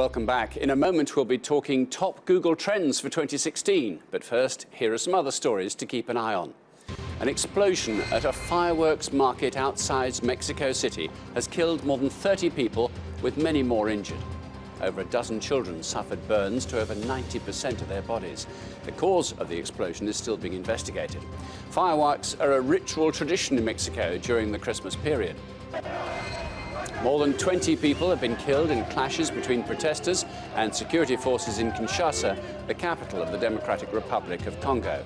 Welcome back. In a moment, we'll be talking top Google trends for 2016. But first, here are some other stories to keep an eye on. An explosion at a fireworks market outside Mexico City has killed more than 30 people, with many more injured. Over a dozen children suffered burns to over 90% of their bodies. The cause of the explosion is still being investigated. Fireworks are a ritual tradition in Mexico during the Christmas period. More than 20 people have been killed in clashes between protesters and security forces in Kinshasa, the capital of the Democratic Republic of Congo.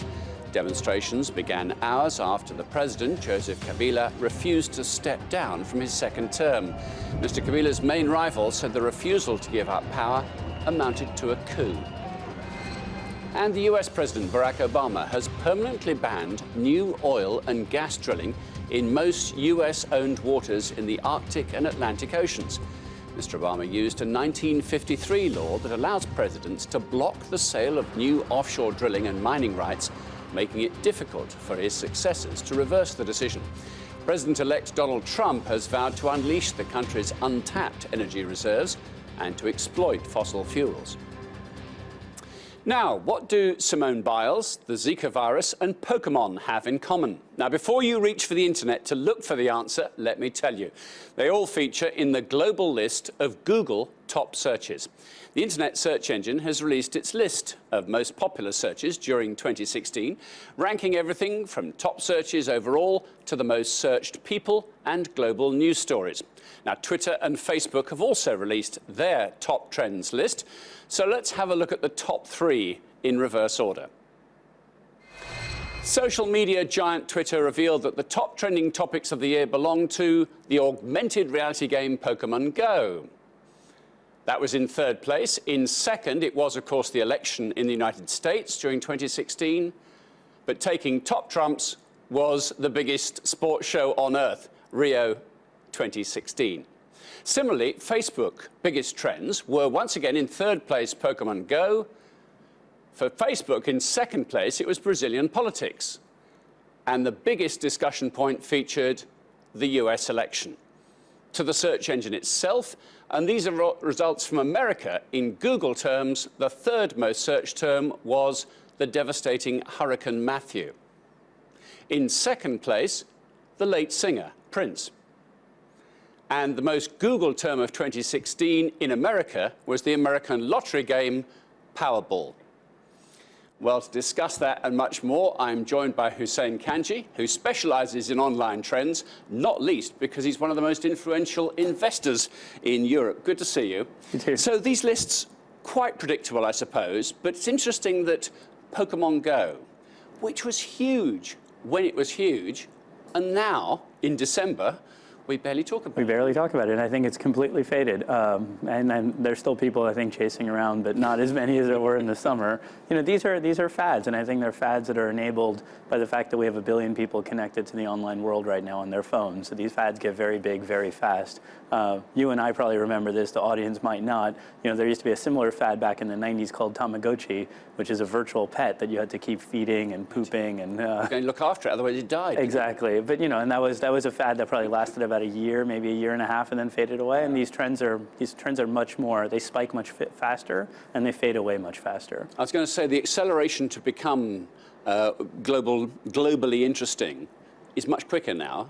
Demonstrations began hours after the president, Joseph Kabila, refused to step down from his second term. Mr. Kabila's main rival said the refusal to give up power amounted to a coup. And the US President Barack Obama has permanently banned new oil and gas drilling in most US-owned waters in the Arctic and Atlantic Oceans. Mr. Obama used a 1953 law that allows presidents to block the sale of new offshore drilling and mining rights, making it difficult for his successors to reverse the decision. President-elect Donald Trump has vowed to unleash the country's untapped energy reserves and to exploit fossil fuels. Now, what do Simone Biles, the Zika virus, and Pokemon have in common? Now, before you reach for the internet to look for the answer, let me tell you. They all feature in the global list of Google top searches. The Internet search engine has released its list of most popular searches during 2016, ranking everything from top searches overall to the most searched people and global news stories. Now, Twitter and Facebook have also released their top trends list. So let's have a look at the top three in reverse order. Social media giant Twitter revealed that the top trending topics of the year belong to the augmented reality game Pokemon Go. That was in third place. In second, it was, of course, the election in the United States during 2016. But taking top trumps was the biggest sports show on Earth, Rio 2016. Similarly, Facebook biggest trends were once again in third place Pokemon Go. For Facebook, in second place, it was Brazilian politics. And the biggest discussion point featured the US election. To the search engine itself, and these are results from America, in Google terms, the third most searched term was the devastating Hurricane Matthew. In second place, the late singer, Prince. And the most Googled term of 2016 in America was the American lottery game Powerball. Well, to discuss that and much more, I'm joined by Hussein Kanji, who specializes in online trends, not least because he's one of the most influential investors in Europe. Good to see you. You too. So these lists, quite predictable, I suppose, but it's interesting that Pokemon Go, which was huge when it was huge, and now, in December, we barely talk about it. We barely talk about it, and I think it's completely faded. And there's still people, I think, chasing around, but not as many as there were in the summer. You know, these are fads, and I think they're fads that are enabled by the fact that we have 1 billion people connected to the online world right now on their phones. So these fads get very big, very fast. You and I probably remember this, the audience might not. You know, there used to be a similar fad back in the 90s called Tamagotchi, which is a virtual pet that you had to keep feeding and pooping and You're going to look after it, otherwise it died. Exactly. But you know, and that was a fad that probably lasted about a year, maybe a year and a half, and then faded away. And these trends are much more. They spike much faster, and they fade away much faster. I was going to say the acceleration to become globally interesting is much quicker now.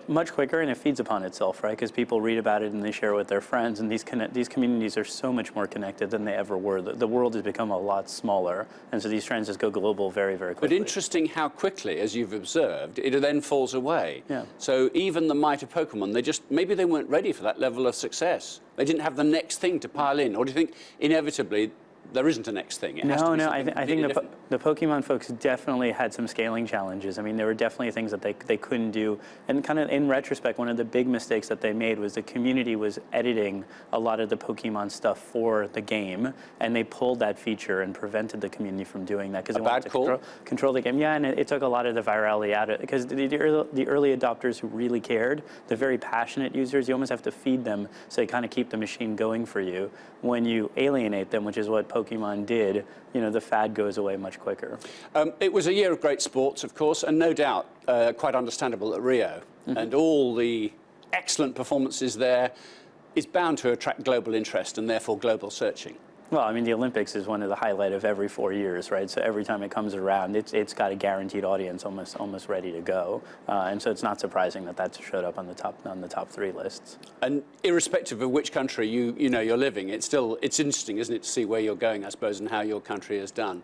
Much quicker, and it feeds upon itself, right? Because people read about it and they share it with their friends, and these communities are so much more connected than they ever were. The world has become a lot smaller, and so these trends just go global very, very quickly. But interesting how quickly, as you've observed, it then falls away. Yeah. So even the might of Pokemon, maybe they weren't ready for that level of success. They didn't have the next thing to pile in. Or do you think inevitably there isn't a next thing? No, I think the Pokemon folks definitely had some scaling challenges. I mean, there were definitely things that they couldn't do. And kind of in retrospect, one of the big mistakes that they made was the community was editing a lot of the Pokemon stuff for the game, and they pulled that feature and prevented the community from doing that because they wanted to control the game. Yeah, and it took a lot of the virality out of it because the early adopters who really cared, the very passionate users, you almost have to feed them so they kind of keep the machine going for you. When you alienate them, which is what Pokemon did, you know, the fad goes away much quicker. It was a year of great sports, of course, and no doubt quite understandable at Rio. And all the excellent performances there is bound to attract global interest and therefore global searching. Well, I mean, the Olympics is one of the highlight of every 4 years, right? So every time it comes around, it's got a guaranteed audience almost ready to go, and so it's not surprising that that showed up on the top 3 lists. And irrespective of which country you know you're living, it's interesting, isn't it, to see where you're going, I suppose, and how your country has done.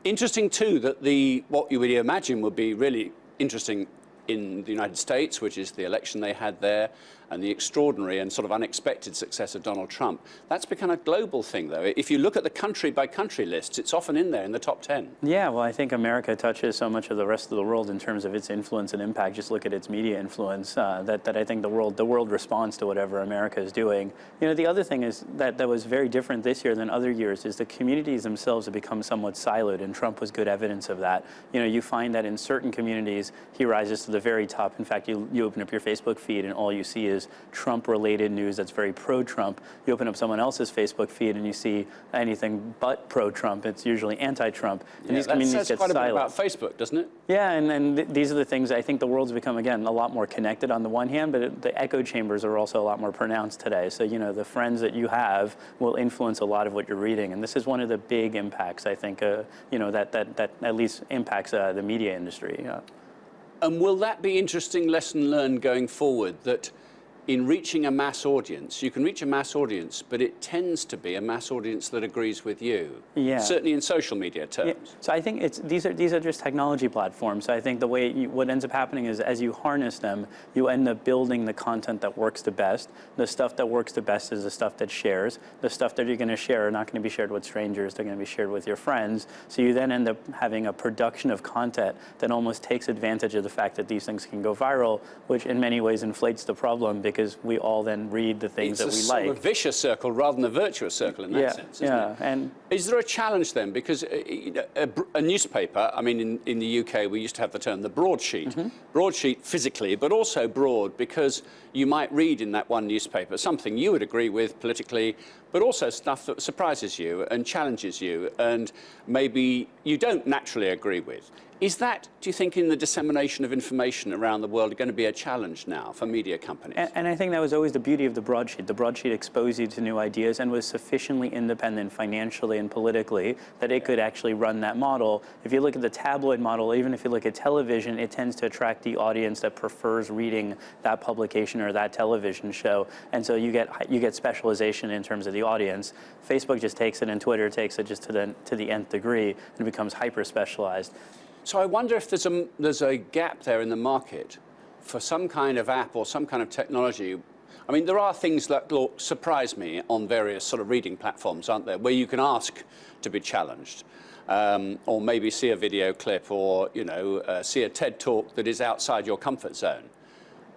Interesting too that what you would imagine would be really interesting in the United States, which is the election they had there, and the extraordinary and sort of unexpected success of Donald Trump. That's become a global thing, though. If you look at the country-by-country lists, it's often in there in the top 10. Yeah, well, I think America touches so much of the rest of the world in terms of its influence and impact. Just look at its media influence, that I think the world responds to whatever America is doing. You know, the other thing is that was very different this year than other years is the communities themselves have become somewhat siloed, and Trump was good evidence of that. You know, you find that in certain communities, he rises to the very top. In fact, you open up your Facebook feed and all you see is Trump-related news that's very pro-Trump. You open up someone else's Facebook feed and you see anything but pro-Trump. It's usually anti-Trump. And these communities get quite a bit about Facebook, doesn't it? Yeah, and these are the things I think the world's become, again, a lot more connected on the one hand, but the echo chambers are also a lot more pronounced today. So, you know, the friends that you have will influence a lot of what you're reading. And this is one of the big impacts, I think, you know, that at least impacts the media industry. Yeah. And will that be interesting lesson learned going forward, that in reaching a mass audience, you can reach a mass audience, but it tends to be a mass audience that agrees with you. Yeah. Certainly in social media terms. Yeah. So I think these are just technology platforms. So I think the way what ends up happening is as you harness them, you end up building the content that works the best. The stuff that works the best is the stuff that shares. The stuff that you're going to share are not going to be shared with strangers. They're going to be shared with your friends. So you then end up having a production of content that almost takes advantage of the fact that these things can go viral, which in many ways inflates the problem because we all then read the things that we like. It's a sort of vicious circle rather than a virtuous circle in that sense, isn't it? And is there a challenge then? Because a newspaper, I mean, in the UK, we used to have the term the broadsheet. Mm-hmm. Broadsheet physically, but also broad because you might read in that one newspaper something you would agree with politically, but also stuff that surprises you and challenges you and maybe you don't naturally agree with. Is that, do you think, in the dissemination of information around the world, going to be a challenge now for media companies? And I think that was always the beauty of the broadsheet. The broadsheet exposed you to new ideas and was sufficiently independent financially and politically that it could actually run that model. If you look at the tabloid model, even if you look at television, it tends to attract the audience that prefers reading that publication or that television show. And so you get specialization in terms of the audience. Facebook just takes it and Twitter takes it just to the nth degree and becomes hyper-specialized. So I wonder if there's a gap there in the market for some kind of app or some kind of technology. I mean, there are things that surprise me on various sort of reading platforms, aren't there, where you can ask to be challenged, or maybe see a video clip, or see a TED talk that is outside your comfort zone.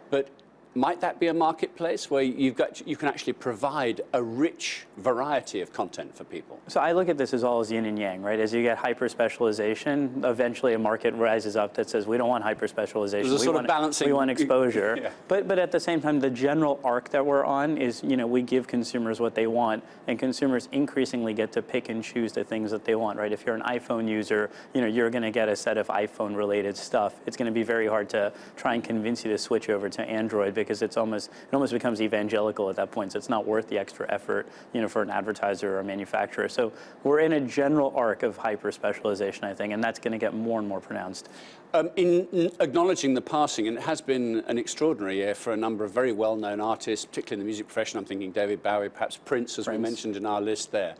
But might that be a marketplace where you can actually provide a rich variety of content for people? So I look at this as all as yin and yang, right? As you get hyper-specialization, eventually a market rises up that says, we don't want hyper-specialization. There's a sort of balancing. We want exposure. Yeah. But at the same time, the general arc that we're on is, we give consumers what they want, and consumers increasingly get to pick and choose the things that they want, right? If you're an iPhone user, you're going to get a set of iPhone-related stuff. It's going to be very hard to try and convince you to switch over to Android because it almost becomes evangelical at that point. So it's not worth the extra effort, for an advertiser or a manufacturer. So we're in a general arc of hyper-specialization, I think, and that's going to get more and more pronounced. In acknowledging the passing, and it has been an extraordinary year for a number of very well-known artists, particularly in the music profession. I'm thinking David Bowie, perhaps Prince, as we mentioned in our list there.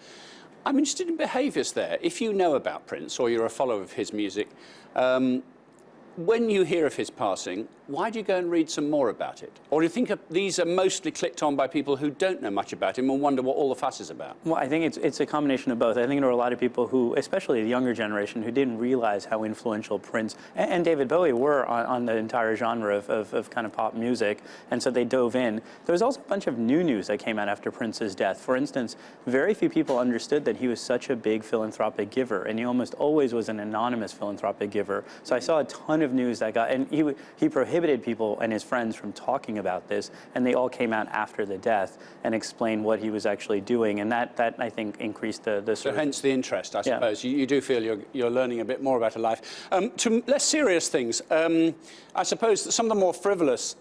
I'm interested in behaviours there. If you know about Prince or you're a follower of his music, when you hear of his passing, why do you go and read some more about it? Or do you think these are mostly clicked on by people who don't know much about him and wonder what all the fuss is about? Well, I think it's a combination of both. I think there are a lot of people who, especially the younger generation, who didn't realize how influential Prince and David Bowie were on the entire genre of kind of pop music, and so they dove in. There was also a bunch of new news that came out after Prince's death. For instance, very few people understood that he was such a big philanthropic giver, and he almost always was an anonymous philanthropic giver. So I saw a ton of of news that got, and he prohibited people and his friends from talking about this, and they all came out after the death and explained what he was actually doing, and that I think increased the so hence the interest, I suppose. Yeah. You do feel you're learning a bit more about a life. To less serious things, I suppose that some of the more frivolous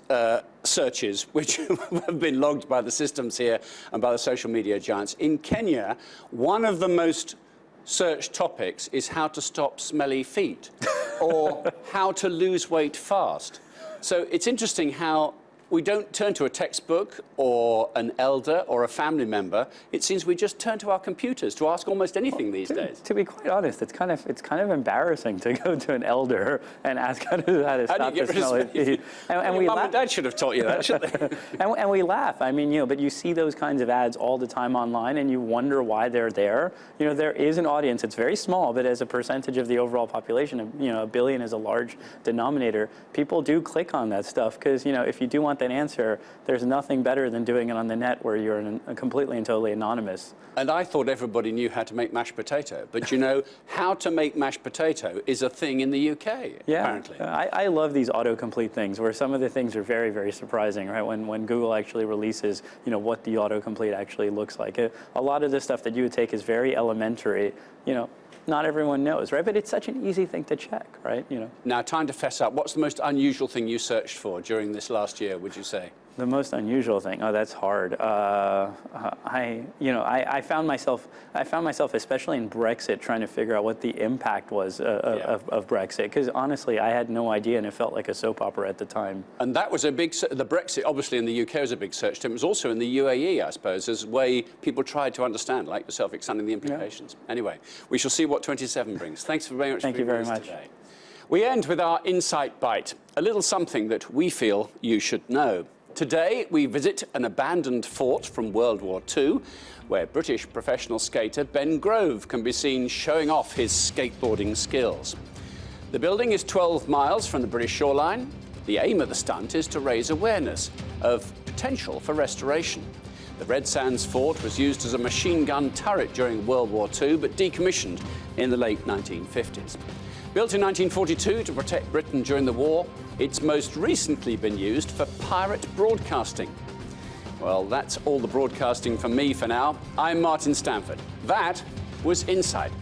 searches, which have been logged by the systems here and by the social media giants. In Kenya, one of the most searched topics is how to stop smelly feet or how to lose weight fast. So it's interesting how we don't turn to a textbook or an elder or a family member. It seems we just turn to our computers to ask almost anything these days. To be quite honest, it's kind of embarrassing to go to an elder and ask how to stop the smelly feet. And Mum and Dad should have taught you that, shouldn't they? and we laugh. I mean, but you see those kinds of ads all the time online, and you wonder why they're there. There is an audience. It's very small, but as a percentage of the overall population, a billion is a large denominator. People do click on that stuff because if you do want that answer, there's nothing better than doing it on the net where you're completely and totally anonymous. And I thought everybody knew how to make mashed potato, but how to make mashed potato is a thing in the UK, apparently. I love these autocomplete things where some of the things are very, very surprising, right? When Google actually releases, what the autocomplete actually looks like. A lot of the stuff that you would take is very elementary, not everyone knows, right? But it's such an easy thing to check, right? Now, time to fess up. What's the most unusual thing you searched for during this last year, would you say? The most unusual thing? Oh, that's hard. I found myself, especially in Brexit, trying to figure out what the impact was of Brexit. Because honestly, I had no idea, and it felt like a soap opera at the time. And that was the Brexit, obviously in the UK, was a big search term. It was also in the UAE, I suppose, as a way people tried to understand, like yourself, extending the implications. Yeah. Anyway, we shall see what 27 brings. Thanks very much for being with us today. We end with our Insight Bite, a little something that we feel you should know. Today, we visit an abandoned fort from World War II, where British professional skater Ben Grove can be seen showing off his skateboarding skills. The building is 12 miles from the British shoreline. The aim of the stunt is to raise awareness of potential for restoration. The Red Sands fort was used as a machine gun turret during World War II, but decommissioned in the late 1950s. Built in 1942 to protect Britain during the war, it's most recently been used for pirate broadcasting. Well, that's all the broadcasting from me for now. I'm Martin Stanford. That was Insight.